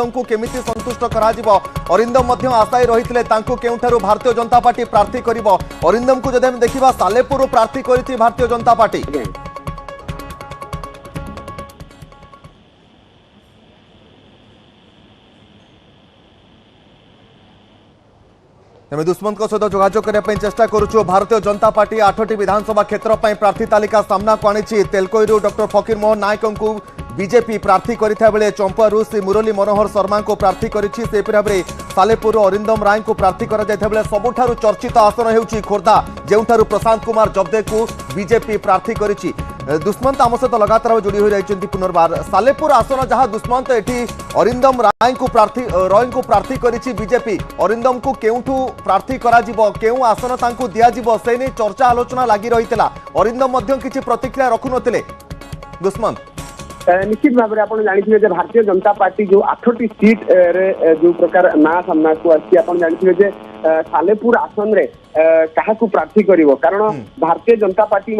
अरिंदम को केमिति संतुष्ट कराजिबो अरिंदम मध्य आशायी रहिथिले तांको केउठारु भारतीय जनता पार्टी प्रार्थी करिवो अरिंदम को जदि हम देखिबा सालेपुर प्रार्थी करिथि भारतीय जनता पार्टी तेज दुष्मंत सहित जोगाजोग करने चेष्टा करुचु भारतीय जनता पार्टी 8टी विधानसभा क्षेत्र पर प्रार्थी तालिका सामना को आनी तेलकोईरू डॉक्टर फकीर मोहन नायक को बीजेपी प्रार्थी करता बेले चंपारू श्री मुरली मनोहर शर्मा को प्रार्थी करिछि से भाव में सालेपुर अरिंदम राय को प्रार्थी कर सबुठारु चर्चित आसन होउछि खोर्धा जेउठारु प्रशांत कुमार जब्दे को बीजेपी प्रार्थी करिछि दुष्मंत आम सहित लगातार जोड़ी हो रही पुनर्बार सालेपुर आसन जहां दुष्मंत एटी अरिंदम राय को प्रार्थी करिछि बीजेपी अरिंदम को केउठू प्रार्थी करा जिवो केउ आसन तांको दिया जिवो से नै चर्चा आलोचना लागि रहितला अरिंदम मध्यम किछि प्रतिक्रिया रखु नथिले दुष्मंत निश्चित भाव में आप जानते भारतीय जनता पार्टी जो 8टी सीट रे जो प्रकार ना सामना को आसी आप जानते सालेपुर आसन रे क्या प्रार्थी करिवो कारण भारतीय जनता पार्टी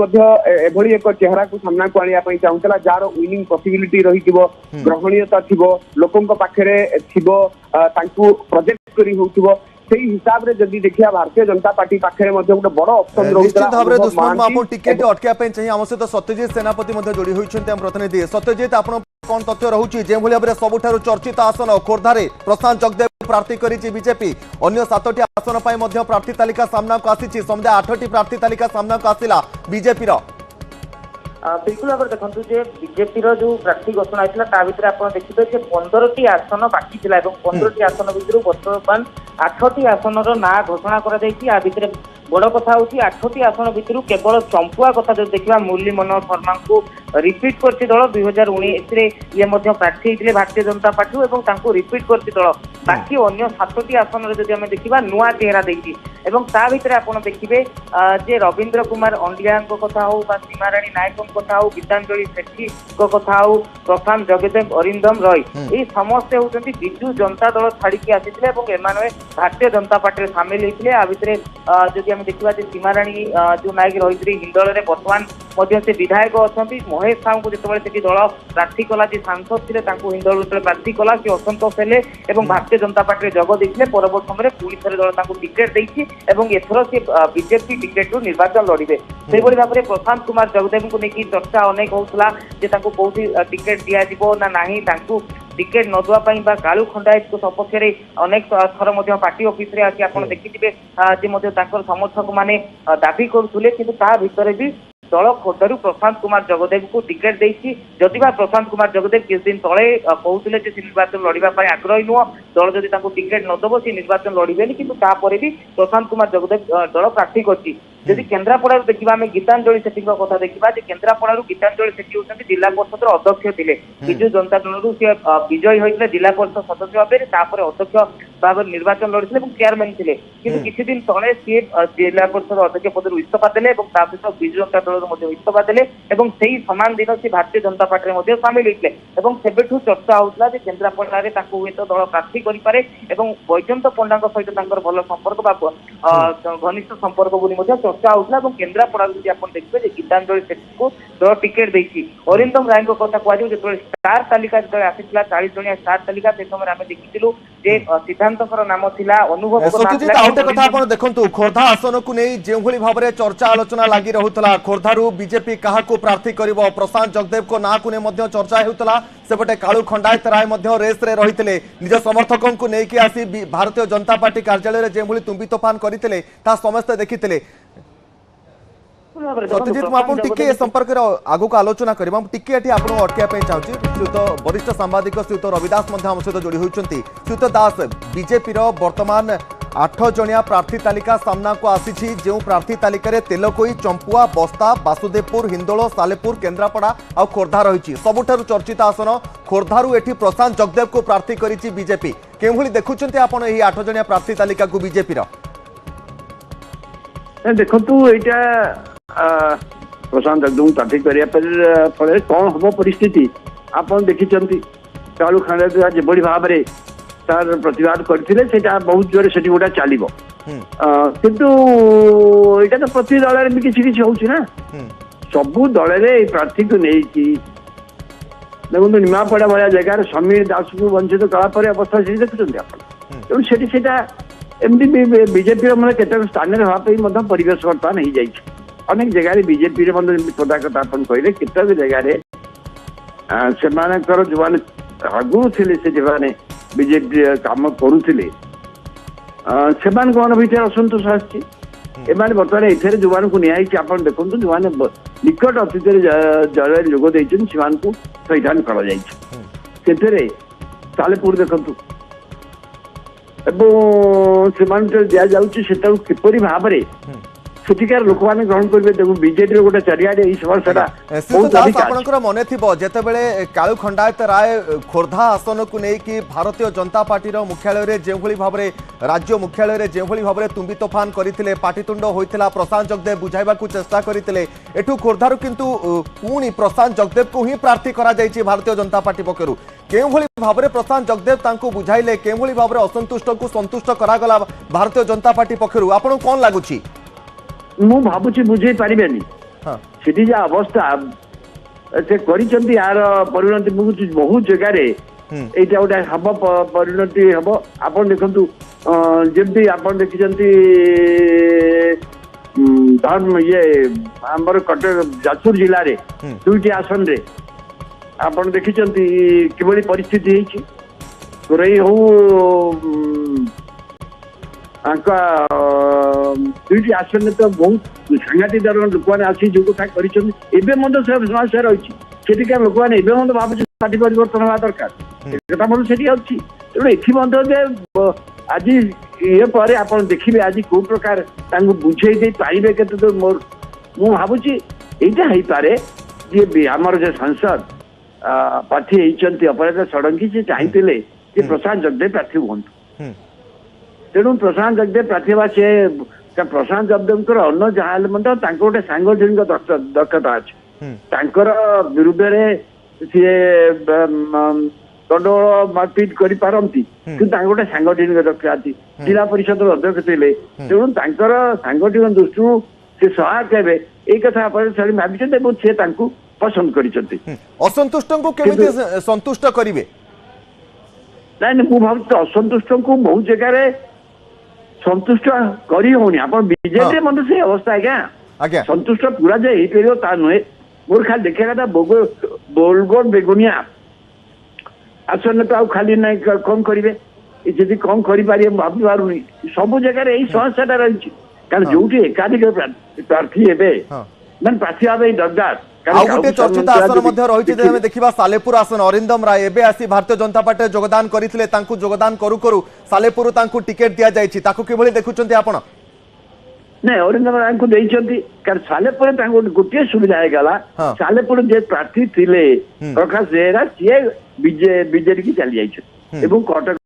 एभली एक चेहरा को सामना को आने चाहूला जार विनिंग पॉसिबिलिटी रही ग्रहणीयता थी लोकों पाखे प्रोजेक्ट करी होउथिबो सेही हिसाब रे जदी देखिया भारतीय जनता पार्टी पाखे गोटे बड़ ऑप्शन निश्चित भाव में दुष्मंत आपन टिकेट अटकिया चाहिए आम सहित सत्यजित सेनापति जोड़ी होइछन्ते हम प्रतिनिधि सत्यजित आपण कौन तथ्य रहुछि जे भली भाव में सबुठारु चर्चित आसन खोर्धारे प्रशांत जगदेव प्रार्थी करिछि बीजेपी अन्य 7टी आसन पई मध्य प्रार्थी तालिका सामना को आसीछि समुदाय 8टी प्रार्थी तालिका सामना को आसिला बीजेपी रो बिल्कुल भाव देखते बीजेपी जो प्रार्थी घोषणा होता ता भर आप देखिए 15टी आसन बाकी था 15टी आसन भर बर्तमान 8टी आसन ना घोषणा कर बड़ कथा हूँ 8टी आसन भितर केवल चंपुआ कथा जो देखा मुरली मनोहर शर्मा को रिपीट कर दल 2019 ये प्रार्थी होते भारतीय जनता पार्टी और रिपीट कर दल बाकी अन्य 7टी आसन जब देखा नुआ चेहरा देखिए ता भर आप देखिए जे रवींद्र कुमार अंडिया कथा हो सीमाराणी नायक कथा हो गीतांजलि सेठी कथा हो प्रशांत जगदेव अरिंदम रॉय ये समस्ते होती विजु जनता दल छाड़ी आसी भारतीय जनता पार्टी सामिल होते आ भितर जदि आम देखा सीमाराणी जो नायक रही हिंदल में बर्तमान से विधायक अच्छा महेश साहू को जिते दल प्रार्थी कला जी सांसद थे हिंदल प्रार्थी कला सी असंतोष हेले भारतीय जनता पार्टी जग देते परवर्त समय पुणी थे दल टिकेट देती एथर सी बीजेपी टिकेट निर्वाचन लड़े से भाव में प्रशांत कुमार जगदेव को लेकिन चर्चा अनेक होता कौटी टिकेट दिज्व ना ना टिकेट न देवाई कालू खंडायत को सपक्ष अनेक थर पार्टी ऑफिस रे आसी आपण देखिथिबे समर्थक माने दाबी करुले कि भी दल खोर्धारू प्रशांत कुमार जगदेव को टिकेट देती जदिबा प्रशांत कुमार जगदेव किछ दिन तले कहते से निर्वाचन लड़ाई आग्रही नुह दल जदि टिकेट नदब से निर्वाचन लड़े कि भी प्रशांत कुमार जगदेव दल प्रार्थी करछि जदि केन्द्रापड़ा देखा आम गीतांजलि सेठी कथा देखा केन्द्रापड़ा गीतांजलि सेठी होती जिला परिषद अध्यक्ष थे विजु जनता दल सी विजयी होते जिला परिषद सदस्य भाव में अध्यक्ष भाव निर्वाचन लड़ते चेयरमैन थे कि किसी दिन तले सी जिला परिषद अध्यक्ष पद इस्तीफा देले सहित विजु जनता दल इस्तीफा देले सामान दिन से भारतीय जनता पार्टी सामिल होते चर्चा होता केन्द्रापड़ा हे दल प्रार्थी करे बैजयंत पंडा सहित भल संपर्क घनिष्ठ संपर्क चर्चा होता केन्द्रापड़ा आप देखिए गीतांजलि सेठी को दल टिकेट देती अरिंदम राय कथा कहु जो स्टार तालिका जो आसी 40 जणिया स्टार तालिका से समय आम देखिलु सिद्धांत नाम थिला अनुभव कथा देखु खोर्धा आसन को नहीं जो भाव में चर्चा आलोचना लगी रहूला खोर्धारू बीजेपी क्या प्रार्थी कर प्रशांत जगदेव को ना को चर्चा होता सेपटे कालू खंडायत राय रेस रे रही निज समर्थकों को लेकिन आसी भारतीय जनता पार्टी कार्यालय जो तुम्बी तोफान करते समस्ते देखी सत्यजित मुझे संपर्क आगु को आलोचना करा टिके अटक चाहिए श्रीयुत वरिष्ठ सांबादिक श्रीयुत रविदास आम सहित जोड़ी होती श्रीयुत दास बीजेपी वर्तमान 8 जणिया प्रार्थी तालिका सामना को आसी जो प्रार्थी तालिका तेलकोई चंपुआ बस्ता बासुदेवपुर हिंदोल सालेपुर केन्द्रापड़ा और खोर्धा रही सबुठारु चर्चित आसन खोर्धारू एठी प्रशांत जगदेव को प्रार्थी करिछि बीजेपी केभली देखुछन्ते आपण एही 8 जणिया प्रार्थी तालिका को बीजेपी रो देखंतु एटा प्रशांत जगदेव प्रार्थी करिया फल कौन हम परिस्थिति आप देखी कालू खंडा जो भाव में तार प्रतिवाद करते बहुत जोर से गोटा चलो किंतु यहाँ तो प्रति दल में किसी ना सबू दल प्रार्थी को नहीं ଦେଖନ୍ତୁ ନିମାପଡ଼ା ଭଳିଆ ଜାଗାରେ ସମୀର ଦାସକୁ ବଞ୍ଚିତ କଲା ପରେ ଅବସ୍ଥା ସେଠି ଦେଖୁଛନ୍ତି ଆପଣ। ତେଣୁ ସେଠି ସେଇଟା ଏମିତି ବିଜେପିର ମାନେ କେତେକ ସ୍ଥାନରେ ହେବା ପାଇଁ ମଧ୍ୟ ପରିବେଶ ବର୍ତ୍ତମାନ ହେଇଯାଇଛି। ଅନେକ ଜାଗାରେ ବିଜେପିରେ ମଧ୍ୟ ଯେମିତି ପଦା କଥା ଆପଣ କହିଲେ କେତେକ ଜାଗାରେ ସେମାନଙ୍କର ଯୋଉମାନେ ଆଗରୁ ଥିଲେ ସେ ଯୋଉମାନେ ବିଜେପି କାମ କରୁଥିଲେ ସେମାନଙ୍କ ମନ ଭିତରେ ଅସନ୍ତୋଷ ଆସିଛି। ଏମାନେ ବର୍ତ୍ତମାନ ଏଠାରେ ଯୋଉମାନଙ୍କୁ ନିଆହେଇଛି ଆପଣ ଦେଖନ୍ତୁ ଯୋଉମାନେ ନିକଟ ଅତୀତରେ ଜଳରେ ଯୋଗ ଦେଇଛନ୍ତି ସେମାନଙ୍କୁ ପରିଧାନ କରାଯାଇଛି। ସେଥିରେ ସାଲେପୁର ଦେଖନ୍ତୁ ଏବଂ ସେମାନଙ୍କୁ ଦିଆଯାଉଛି ସେଟାକୁ କିପରି ଭାବରେ ସେଠିକାର ଲୋକମାନେ ଗ୍ରହଣ କରିବେ। ଦେଖୁ ବିଜେପିର ଗୋଟେ ଚାରିଆଡେ ଏଇ ସମସ୍ୟାଟା ବହୁତ ଅଧିକ ଅଛି। ଆପଣଙ୍କର ମନେ ଥିବ ଯେତେବେଳେ କାଳୁ ଖଣ୍ଡାୟତ ରାୟ ଖୋର୍ଦ୍ଧା ଆସନକୁ ନେଇକି ଭାରତୀୟ ଜନତା ପାର୍ଟିର ମୁଖ୍ୟାଳୟରେ ଯେଉଁଭଳି ଭାବରେ ରାଜ୍ୟ ମୁଖ୍ୟାଳୟରେ ଯେଉଁଭଳି ଭାବରେ ତୁମ୍ବି ତୋଫାନ କରିଥିଲେ ପାଟିତୁଣ୍ଡ ହୋଇଥିଲା ପ୍ରଶାନ୍ତ ଜଗଦେବ ବୁଝାଇବାକୁ ଚେଷ୍ଟା କରିଥିଲେ ଏଠୁ ଖୋର୍ଦ୍ଧାରୁ କିନ୍ତୁ ପୁଣି ପ୍ରଶାନ୍ତ ଜଗଦେବକୁ ହିଁ ପ୍ରାର୍ଥୀ କରାଯାଇଛି ଭାରତୀୟ ଜନତା ପାର୍ଟି ପକ୍ଷରୁ କେଉଁଭଳି ଭାବରେ ପ୍ରଶାନ୍ତ ଜଗଦେବ ତାଙ୍କୁ ବୁଝାଇଲେ କେଉଁଭଳି ଭାବରେ ଅସନ୍ତୁଷ୍ଟକୁ ସନ୍ତୁଷ୍ଟ କରାଗଲା ଭାରତୀୟ ଜନତା ପାର୍ଟି ପକ୍ଷରୁ ଆପଣଙ୍କୁ କ'ଣ ଲାଗୁଛି? ମୁଁ ଭାବୁଛି ବୁଝେଇ ପାରିବେନି ସେଠି ଯାହା ଅବସ୍ଥା ସେ କରିଛନ୍ତି ୟାର ପରିଣତି ବହୁତ ଜାଗାରେ এইটা গোটে হব পরিণতি হব। আপনার দেখুন যেমনি আপনার দেখিছেন ইয়ে আমার কটক যাজপুর জেলার দুইটি আসনরে আপনার দেখিছেন কিভাবে পরিস্থিতি হয়েছি কোরাই হো দুইটি আসনে তো বহুত সাংঘাতিক ধরনের লোক মানে আসি যোগ করেছেন এবে মধ্যে সমস্যা রয়েছে সেটিকার লোক মানে এবে মধ্যে ভাবুছেন পার্টি পরিবর্তন হওয়া দরকার কথা মধ্যে সেটি আছে। তেমন এটি মধ্যে যে আজ ইয়ে পরে আপনার দেখবে আজ কেউ প্রকার তাকে বুঝাই দিয়ে পাইবে কেতে তো মোর মু ভাবুছি এইটা হইপারে যে আমার যে সাংসদ প্রার্থী হয়েছেন অপরাজিতা ষড়ঙ্গী সে চাইলে যে প্রশান্ত জগদেব প্রার্থী হুঁতু। তেণু প্রশান্ত জগদেব প্রার্থী হওয়া সে প্রশান্ত জগদেবଙ୍କର ଅନ୍ୟ ଯାହା ହେଲେ ମଧ୍ୟ ତାଙ୍କ ଗୋଟେ ସାଂଗଠନିକ ଦକ୍ଷତା ଅଛି। ତାଙ୍କର ବିରୁଦ୍ଧରେ ସିଏ ଗଣ୍ଡଗୋଳ ମାରପିଟ କରିପାରନ୍ତି କିନ୍ତୁ ତାଙ୍କ ଗୋଟେ ସାଂଗଠନିକ ଦକ୍ଷତା ଅଛି। ଜିଲ୍ଲା ପରିଷଦର ଅଧ୍ୟକ୍ଷ ଥିଲେ ତେଣୁ ତାଙ୍କର ସାଂଗଠନିକ ଦୃଷ୍ଟିରୁ ସେ ସହାୟକ ହେବେ ଏଇ କଥା ଆପଣ ଭାବିଛନ୍ତି ଏବଂ ସେ ତାଙ୍କୁ ପସନ୍ଦ କରିଛନ୍ତି। ଅସନ୍ତୁଷ୍ଟଙ୍କୁ କେମିତି ସନ୍ତୁଷ୍ଟ କରିବେ? ନାଇଁ ମୁଁ ଭାବୁଛି ଅସନ୍ତୁଷ୍ଟଙ୍କୁ ବହୁତ ଜାଗାରେ ସନ୍ତୁଷ୍ଟ କରି ହଉନି। ଆପଣ ବିଜେପିରେ ମଧ୍ୟ ସେଇ ଅବସ୍ଥା ଆଜ୍ଞା ସନ୍ତୁଷ୍ଟ ପୁରା ଯେ ହେଇପାରିବ ତା ନୁହେଁ। ମୋର ଖାଲି ଦେଖିବା କଥା ବୋଲଗଡ଼ ବେଗୁନିଆ আসলে তো খালি নাই কম করবে যদি কম করিপারে ভাবি পারুনি সবু জায়গায় এই সমস্যাটা রয়েছে কারণ যেটি একাধিক প্রার্থী হবে মানে প্রার্থী হবে দরকার। ଆଉ ଗୋଟେ ଚର୍ଚ୍ଚିତ ଆସନ ମଧ୍ୟ ରହିଛି ଯଦି ଆମେ ଦେଖିବା ସାଲେପୁର ଆସନ ଅରିନ୍ଦମ ରାୟ ଏବେ ଆସି ଭାରତୀୟ ଜନତା ପାର୍ଟିରେ ଯୋଗଦାନ କରିଥିଲେ ତାଙ୍କୁ ଯୋଗଦାନ କରୁ କରୁ ସାଲେପୁର ତାଙ୍କୁ ଟିକେଟ ଦିଆଯାଇଛି ତାକୁ କିଭଳି ଦେଖୁଛନ୍ତି ଆପଣ? ନାଇଁ ଅରିନ୍ଦମ ରାୟଙ୍କୁ ଦେଇଛନ୍ତି କାରଣ ସାଲେପୁରରେ ତାଙ୍କୁ ଗୋଟିଏ ସୁବିଧା ହେଇଗଲା ସାଲେପୁର ଯେ ପ୍ରାର୍ଥୀ ଥିଲେ ପ୍ରକାଶ ବେହେରା ସିଏ ବିଜେଡି କି ଚାଲି ଯାଇଛନ୍ତି ଏବଂ କଟକ